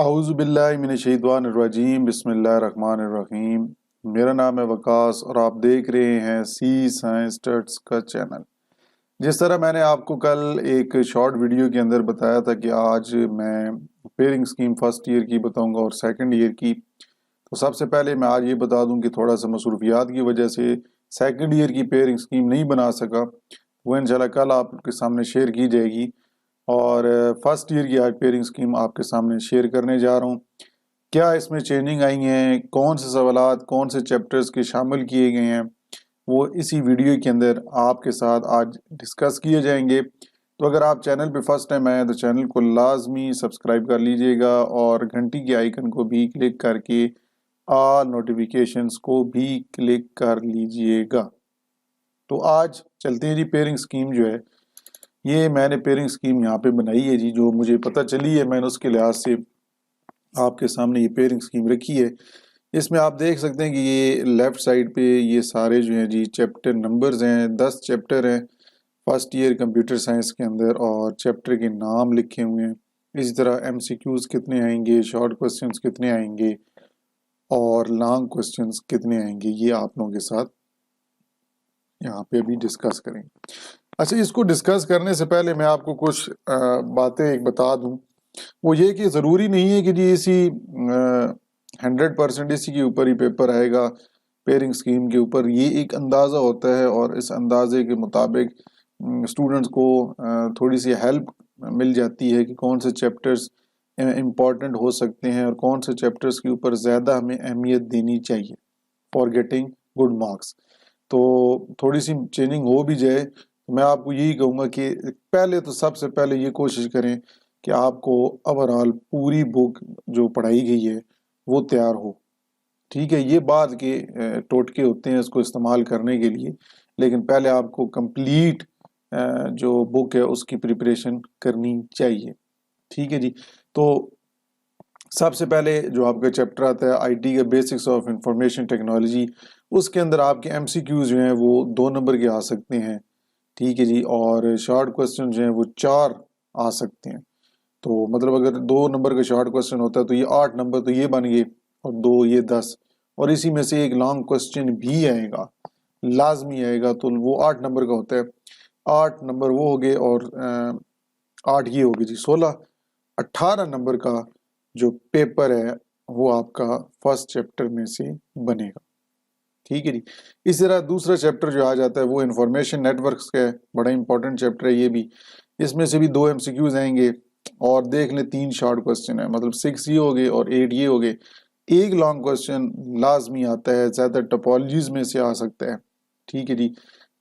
اعوذ باللہ من الشیطان الرجیم، بسم اللہ الرحمن الرحیم۔ میرا نام ہے وقاص اور آپ دیکھ رہے ہیں سی سائنس ٹرٹس کا چینل۔ جس طرح میں نے آپ کو کل ایک شارٹ ویڈیو کے اندر بتایا تھا کہ آج میں پیئرنگ سکیم فرسٹ ایئر کی بتاؤں گا اور سیکنڈ ایئر کی، تو سب سے پہلے میں آج یہ بتا دوں کہ تھوڑا سا مصروفیات کی وجہ سے سیکنڈ ایئر کی پیئرنگ سکیم نہیں بنا سکا، وہ انشاءاللہ کل آپ کے سامنے شیئر کی جائے گی۔ اور فرسٹ ایئر کی آج پیئرنگ سکیم آپ کے سامنے شیئر کرنے جا رہا ہوں۔ کیا اس میں چینجنگ آئی ہیں، کون سے سوالات کون سے چیپٹرز کے شامل کیے گئے ہیں، وہ اسی ویڈیو کے اندر آپ کے ساتھ آج ڈسکس کیے جائیں گے۔ تو اگر آپ چینل پہ فرسٹ ٹائم آئے تو چینل کو لازمی سبسکرائب کر لیجئے گا اور گھنٹی کے آئیکن کو بھی کلک کر کے آل نوٹیفیکیشنز کو بھی کلک کر لیجئے گا۔ تو آج چلتے ہیں جی، پیئرنگ سکیم جو ہے یہ میں نے پیئرنگ سکیم یہاں پہ بنائی ہے جی، جو مجھے پتہ چلی ہے میں نے اس کے لحاظ سے آپ کے سامنے یہ پیئرنگ سکیم رکھی ہے۔ اس میں آپ دیکھ سکتے ہیں کہ یہ لیفٹ سائڈ پہ یہ سارے جو ہیں جی چیپٹر نمبرز ہیں، 10 چیپٹر ہیں فرسٹ ایئر کمپیوٹر سائنس کے اندر، اور چیپٹر کے نام لکھے ہوئے ہیں۔ اسی طرح ایم سی کیوز کتنے آئیں گے، شارٹ کوسچنز کتنے آئیں گے اور لانگ کوسچنز کتنے آئیں گے، یہ آپ لوگوں کے ساتھ یہاں پہ ابھی ڈسکس کریں گے۔ اچھا، اس کو ڈسکس کرنے سے پہلے میں آپ کو کچھ باتیں ایک بتا دوں۔ وہ یہ کہ ضروری نہیں ہے کہ جی اسی 100% اسی کے اوپر ہی پیپر آئے گا پیئرنگ سکیم کے اوپر۔ یہ ایک اندازہ ہوتا ہے اور اس اندازے کے مطابق اسٹوڈنٹس کو تھوڑی سی ہیلپ مل جاتی ہے کہ کون سے چیپٹرز امپورٹنٹ ہو سکتے ہیں اور کون سے چیپٹرز کے اوپر زیادہ ہمیں اہمیت دینی چاہیے فار گیٹنگ گڈ مارکس۔ تو تھوڑی سی چینجنگ ہو بھی جائے، میں آپ کو یہی کہوں گا کہ پہلے تو سب سے پہلے یہ کوشش کریں کہ آپ کو اوورآل پوری بک جو پڑھائی گئی ہے وہ تیار ہو۔ ٹھیک ہے، یہ بعد کے ٹوٹکے ہوتے ہیں اس کو استعمال کرنے کے لیے، لیکن پہلے آپ کو کمپلیٹ جو بک ہے اس کی پریپریشن کرنی چاہیے۔ ٹھیک ہے جی، تو سب سے پہلے جو آپ کا چیپٹر آتا ہے آئی ٹی کا بیسکس آف انفارمیشن ٹیکنالوجی، اس کے اندر آپ کے ایم سی کیوز جو ہیں وہ 2 نمبر کے آ سکتے ہیں۔ ٹھیک ہے جی، اور شارٹ کوسچن جو ہیں وہ 4 آ سکتے ہیں۔ تو مطلب اگر 2 نمبر کا شارٹ کوسچن ہوتا ہے تو یہ 8 نمبر تو یہ بن گئے، اور 2 یہ 10، اور اسی میں سے ایک لانگ کوسچن بھی آئے گا، لازمی آئے گا، تو وہ 8 نمبر کا ہوتا ہے۔ 8 نمبر وہ ہو گئے اور 8 یہ ہو گئے جی 16۔ 18 نمبر کا جو پیپر ہے وہ آپ کا فرسٹ چیپٹر میں سے بنے گا۔ ٹھیک ہے جی، اس طرح دوسرا چیپٹر جو آ جاتا ہے وہ انفارمیشن نیٹ ورکس کا ہے، بڑا امپورٹنٹ چیپٹر ہے یہ بھی۔ اس میں سے بھی 2 ایم سی کیوز آئیں گے اور دیکھ لیں 3 شارٹ کوسچن ہیں، مطلب 6 یہ ہو گئے اور 8 یہ ہو گئے۔ ایک لانگ کوسچن لازمی آتا ہے، زیادہ ٹپالوجیز میں سے آ سکتا ہے۔ ٹھیک ہے جی،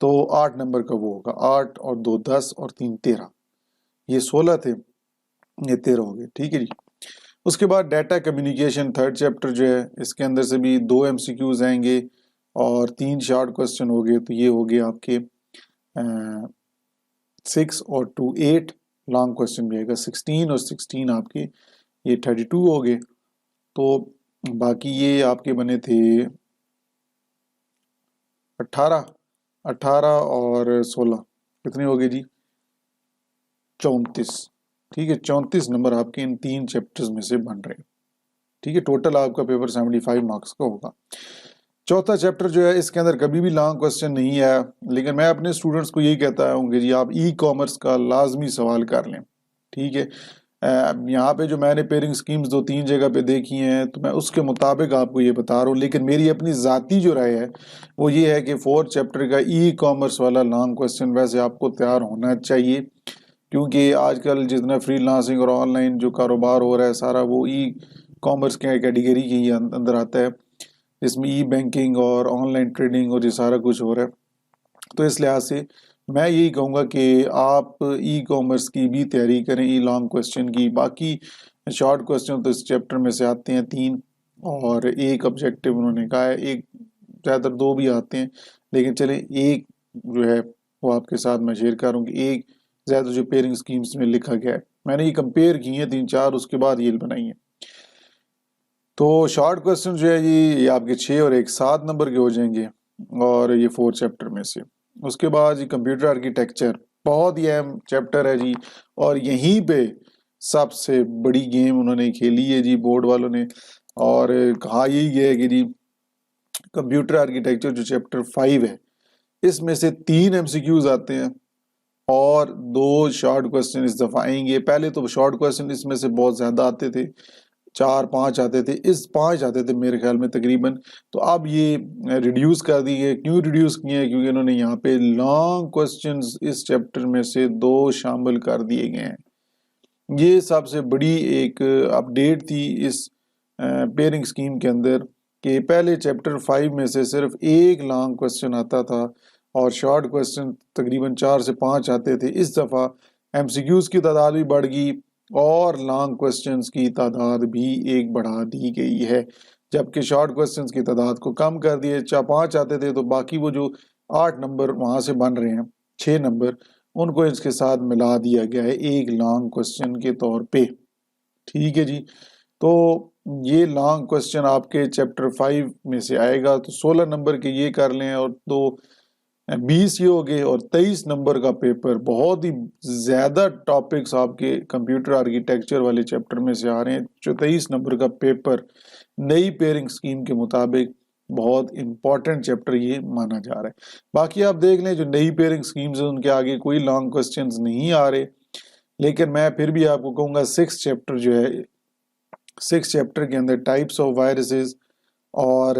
تو 8 نمبر کا وہ ہوگا، 8 اور 2 10 اور 3 13، یہ 16 تھے، یہ 13 ہو گئے۔ ٹھیک ہے جی، اس کے بعد ڈیٹا کمیونیکیشن تھرڈ چیپٹر جو ہے اس کے اندر سے بھی 2 ایم سی کیوز آئیں گے اور 3 شارٹ کوسچن ہو گئے، تو یہ ہو گئے آپ کے 6 اور 2 8، لانگ کوسچن بھی آئے گا 16 اور 16 آپ کے یہ 32 ہو گئے۔ تو باقی یہ آپ کے بنے تھے 18 اور 16 کتنے ہو گئے جی 34۔ ٹھیک ہے، 34 نمبر آپ کے ان 3 چیپٹرز میں سے بن رہے ہیں۔ ٹھیک ہے، ٹوٹل آپ کا پیپر 75 مارکس کا ہوگا۔ چوتھا چیپٹر جو ہے اس کے اندر کبھی بھی لانگ کوسچن نہیں ہے، لیکن میں اپنے اسٹوڈنٹس کو یہی کہتا ہوں کہ جی آپ ای کامرس کا لازمی سوال کر لیں۔ ٹھیک ہے، یہاں پہ جو میں نے پیئرنگ سکیمز 2-3 جگہ پہ دیکھی ہیں تو میں اس کے مطابق آپ کو یہ بتا رہا ہوں، لیکن میری اپنی ذاتی جو رائے ہے وہ یہ ہے کہ 4 چیپٹر کا ای کامرس والا لانگ کوسچن ویسے آپ کو تیار ہونا چاہیے، کیونکہ آج کل جتنا فری لانسنگ اور آن لائن جو کاروبار ہو رہا ہے سارا وہ ای کامرس کے کیٹیگری کے ہی اندر آتا ہے، جس میں ای بینکنگ اور آن لائن ٹریڈنگ اور یہ سارا کچھ ہو رہا ہے۔ تو اس لحاظ سے میں یہی کہوں گا کہ آپ ای کامرس کی بھی تیاری کریں، ای لانگ کوسچن کی۔ باقی شارٹ کوسچن تو اس چیپٹر میں سے آتے ہیں 3 اور ایک آبجیکٹیو انہوں نے کہا ہے، ایک زیادہ تر 2 بھی آتے ہیں، لیکن چلیں ایک جو ہے وہ آپ کے ساتھ میں شیئر کروں کہ ایک زیادہ جو پیئرنگ سکیمز میں لکھا گیا ہے، میں نے یہ کمپیئر کی ہیں 3-4، اس کے بعد یہ بنائی ہیں۔ تو شارٹ کوسچن جو ہے جی یہ آپ کے 6 اور 7 نمبر کے ہو جائیں گے، اور یہ 4 چیپٹر میں سے۔ اس کے بعد جی کمپیوٹر آرکیٹیکچر بہت ہی اہم چیپٹر ہے جی، اور یہیں پہ سب سے بڑی گیم انہوں نے کھیلی ہے جی بورڈ والوں نے، اور کہا یہی ہے کہ جی کمپیوٹر آرکیٹیکچر جو چیپٹر 5 ہے اس میں سے 3 MCQs آتے ہیں اور 2 شارٹ کوسچن اس دفعہ آئیں گے۔ پہلے تو شارٹ کوسچن اس میں سے بہت زیادہ آتے تھے، 4-5 آتے تھے، اس 5 آتے تھے میرے خیال میں تقریباً، تو اب یہ ریڈیوس کر دی ہے۔ کیوں ریڈیوس کیے ہیں؟ کیونکہ انہوں نے یہاں پہ لانگ کوسچنز اس چیپٹر میں سے 2 شامل کر دیے گئے ہیں۔ یہ سب سے بڑی ایک اپڈیٹ تھی اس پیئرنگ سکیم کے اندر کہ پہلے چیپٹر 5 میں سے صرف ایک لانگ کوسچن آتا تھا اور شارٹ کوسچن تقریباً 4 سے 5 آتے تھے۔ اس دفعہ MCQs کی تعداد بھی بڑھ گئی اور لانگ کوسچنز کی تعداد بھی ایک بڑھا دی گئی ہے، جبکہ شارٹ کوسچنز کی تعداد کو کم کر دیے۔ 5 آتے تھے تو باقی وہ جو 8 نمبر وہاں سے بن رہے ہیں، 6 نمبر، ان کو اس کے ساتھ ملا دیا گیا ہے ایک لانگ کوسچن کے طور پہ۔ ٹھیک ہے جی، تو یہ لانگ کوسچن آپ کے چیپٹر 5 میں سے آئے گا، تو 16 نمبر کے یہ کر لیں اور 20 یہ ہو گئے، اور 23 نمبر کا پیپر بہت ہی زیادہ ٹاپکس آپ کے کمپیوٹر آرکیٹیکچر والے چیپٹر میں سے آ رہے ہیں۔ جو 23 نمبر کا پیپر نئی پیئرنگ سکیم کے مطابق بہت امپورٹنٹ چیپٹر یہ مانا جا رہا ہے۔ باقی آپ دیکھ لیں جو نئی پیئرنگ سکیمز ہیں ان کے آگے کوئی لانگ کوسچنز نہیں آ رہے، لیکن میں پھر بھی آپ کو کہوں گا 6 چیپٹر جو ہے، 6 چیپٹر کے اندر ٹائپس آف وائرسز اور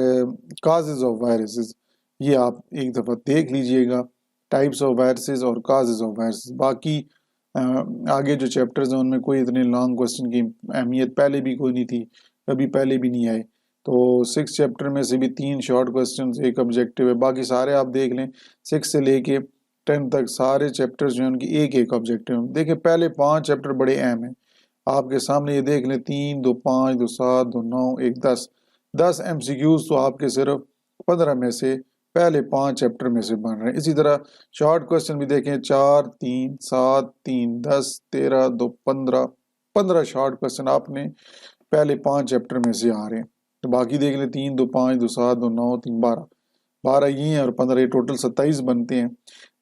کازز آف وائرسز، یہ آپ ایک دفعہ دیکھ لیجئے گا، ٹائپس آف وائرسز اور کازز آف وائرسز۔ باقی آگے جو چیپٹرز ہیں ان میں کوئی اتنے لانگ کوسچن کی اہمیت پہلے بھی کوئی نہیں تھی، کبھی پہلے بھی نہیں آئے۔ تو 6 چیپٹر میں سے بھی 3 شارٹ کوسچنز، ایک آبجیکٹیو ہے، باقی سارے آپ دیکھ لیں 6 سے لے کے 10 تک سارے چیپٹرز جو ہیں ان کی ایک ایک آبجیکٹیو ہیں۔ دیکھیں پہلے 5 چیپٹر بڑے اہم ہیں، آپ کے سامنے یہ دیکھ لیں، 3 2 5 2 7 2 9 1 10 MCQs تو آپ کے صرف 15 میں سے پہلے 5 چیپٹر میں سے بن رہے ہیں۔ اسی طرح شارٹ کوسچن بھی دیکھیں، 4 3 7 3 10 13 2 15 شارٹ کوسچن آپ نے پہلے 5 چیپٹر میں سے آ رہے ہیں۔ تو باقی دیکھ لیں 3 2 5 2 7 2 9 3 12 یہ ہیں، اور 15 یہ ٹوٹل 27 بنتے ہیں۔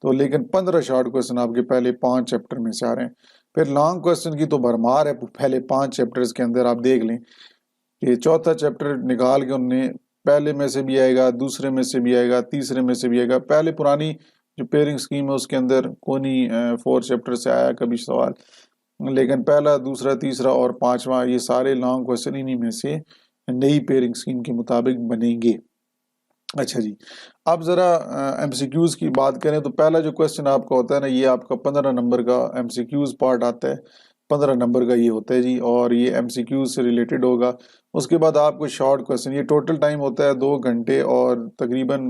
تو لیکن 15 شارٹ کوسچن آپ کے پہلے 5 چیپٹر میں سے آ رہے ہیں۔ پھر لانگ کوسچن کی تو بھرمار ہے پہلے 5 چیپٹرز کے اندر۔ آپ دیکھ لیں کہ چوتھا چیپٹر نکال کے انہوں نے پہلے میں سے بھی آئے گا، دوسرے میں سے بھی آئے گا، تیسرے میں سے بھی آئے گا۔ پہلے پرانی جو پیئرنگ سکیم ہے اس کے اندر کونی 4 چیپٹر سے آیا کبھی سوال، لیکن پہلا، دوسرا، تیسرا اور 5واں یہ سارے لانگ کوسچن انہی میں سے نئی پیئرنگ سکیم کے مطابق بنیں گے۔ اچھا جی، اب ذرا MCQs کی بات کریں تو پہلا جو کوسچن آپ کا ہوتا ہے نا، یہ آپ کا 15 نمبر کا MCQs پارٹ آتا ہے، 15 نمبر کا یہ ہوتا ہے جی، اور یہ MCQs سے ریلیٹڈ ہوگا۔ اس کے بعد آپ کو شارٹ کوسچن، یہ ٹوٹل ٹائم ہوتا ہے 2 گھنٹے اور تقریباً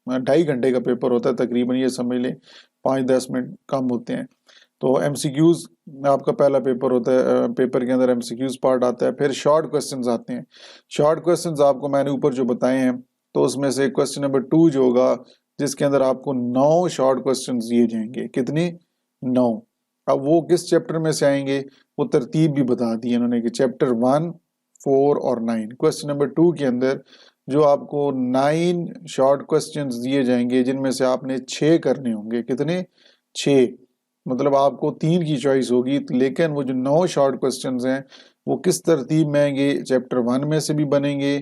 2.5 گھنٹے کا پیپر ہوتا ہے تقریباً، یہ سمجھ لیں 5-10 منٹ کم ہوتے ہیں۔ تو MCQs آپ کا پہلا پیپر ہوتا ہے، پیپر کے اندر MCQs پارٹ آتا ہے، پھر شارٹ کوسچنز آتے ہیں۔ شارٹ کوسچنز آپ کو میں نے اوپر جو بتائے ہیں، تو اس میں سے کوسچن نمبر 2 جو ہوگا جس کے اندر آپ کو 9 شارٹ کوسچنز دیے جائیں گے۔ کتنے؟ 9۔ اب وہ کس چیپٹر میں سے آئیں گے وہ ترتیب بھی بتا دی ہے انہوں نے کہ چیپٹر 1 4 اور 9۔ کوسچن نمبر 2 کے اندر جو آپ کو 9 شارٹ کوسچنز دیے جائیں گے جن میں سے آپ نے 6 کرنے ہوں گے۔ کتنے؟ 6۔ مطلب آپ کو 3 کی چوائس ہوگی، لیکن وہ جو 9 شارٹ کوسچنز ہیں وہ کس ترتیب میں آئیں گے؟ چیپٹر 1 میں سے بھی بنیں گے،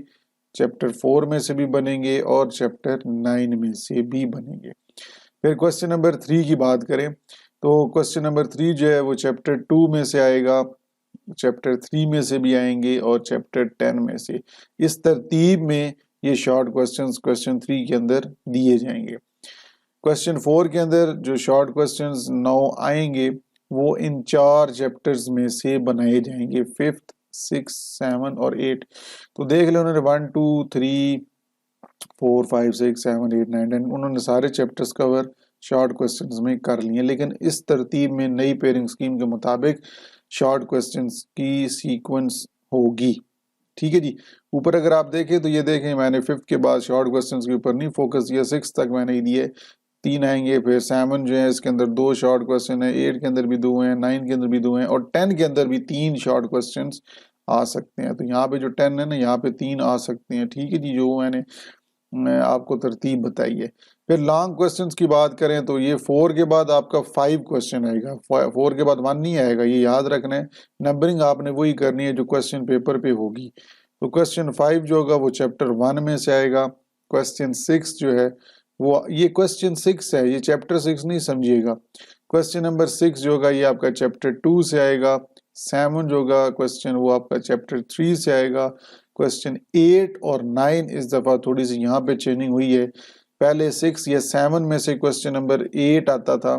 چیپٹر 4 میں سے بھی بنیں گے، اور چیپٹر 9 میں سے بھی بنیں گے۔ پھر کوسچن نمبر 3 کی بات کریں تو کوسچن نمبر 3 جو ہے وہ چیپٹر 2 میں سے آئے گا، چیپٹر 3 میں سے بھی آئیں گے، اور چیپٹر 10 میں سے۔ اس ترتیب میں یہ شارٹ کوسچنز کوسچن 3 کے اندر دیے جائیں گے۔ کوسچن 4 کے اندر جو شارٹ کوسچنز 9 آئیں گے وہ ان 4 چیپٹرز میں سے بنائے جائیں گے، 5th 6 7 اور 8۔ تو دیکھ لیں انہوں نے 1 2 3 4 5 6 7 8 9 10 انہوں نے سارے چیپٹرز کور شارٹ کوسچنز میں کر لیے، لیکن اس ترتیب میں نئی پیئرنگ سکیم کے مطابق شارٹ کوسچنز کی سیکوینس ہوگی۔ ٹھیک ہے جی، اوپر اگر آپ دیکھیں تو یہ دیکھیں میں نے 5th کے بعد شارٹ کوسچنز کے اوپر نہیں فوکس کیا، 6 تک میں نے دیے 3 آئیں گے، پھر 7 جو ہے اس کے اندر 2 شارٹ کوسچن ہیں، 8 کے اندر بھی 2 ہیں، 9 کے اندر بھی 2 ہیں، اور 10 کے اندر بھی 3 شارٹ کوسچنز آ سکتے ہیں۔ تو یہاں پہ جو 10 ہے نا، یہاں پہ 3 آ سکتے ہیں۔ ٹھیک ہے جی، جو میں نے آپ کو ترتیب بتائی ہے۔ پھر لانگ کوسچنز کی بات کریں تو یہ 4 کے بعد آپ کا 5 کوسچن آئے گا، 4 کے بعد 1 نہیں آئے گا، یہ یاد رکھنا ہے۔ نمبرنگ آپ نے وہی کرنی ہے جو کوسچن پیپر پہ ہوگی۔ تو کوسچن 5 جو ہوگا وہ چیپٹر 1 میں سے آئے گا۔ کوسچن 6 جو ہے وہ یہ کوسچن 6 ہے، یہ چیپٹر 6 نہیں سمجھیے گا۔ کوسچن نمبر 6 جو ہوگا یہ آپ کا چیپٹر 2 سے آئے گا۔ 7 جو ہوگا کوسچن وہ آپ کا چیپٹر 3 سے آئے گا۔ کوسچن 8 اور 9 اس دفعہ تھوڑی سی یہاں پہ چینجنگ ہوئی ہے، پہلے 6 یا 7 میں سے کوسچن نمبر 8 آتا تھا،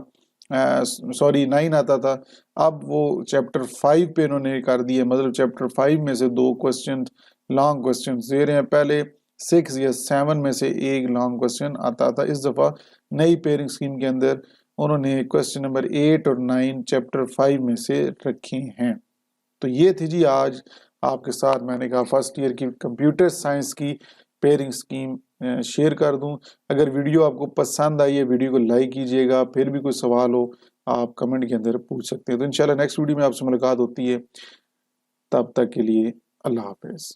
9 آتا تھا، اب وہ چیپٹر 5 پہ انہوں نے کر دیا، مطلب چیپٹر 5 میں سے 2 کوسچن لانگ کوسچن دے رہے ہیں، پہلے 6 یا 7 میں سے ایک لانگ کوسچن آتا تھا۔ اس دفعہ نئی پیئرنگ اسکیم کے اندر انہوں نے کوسچن نمبر 8 اور 9 چیپٹر 5 میں سے رکھے ہیں۔ تو یہ تھی جی آج آپ کے ساتھ میں نے کہا فرسٹ ایئر کی کمپیوٹر سائنس کی پیئرنگ اسکیم شیئر کر دوں۔ اگر ویڈیو آپ کو پسند آئی ہے ویڈیو کو لائک کیجئے گا، پھر بھی کوئی سوال ہو آپ کمنٹ کے اندر پوچھ سکتے ہیں۔ تو انشاءاللہ نیکسٹ ویڈیو میں آپ سے ملاقات ہوتی ہے، تب تک کے لیے اللہ حافظ۔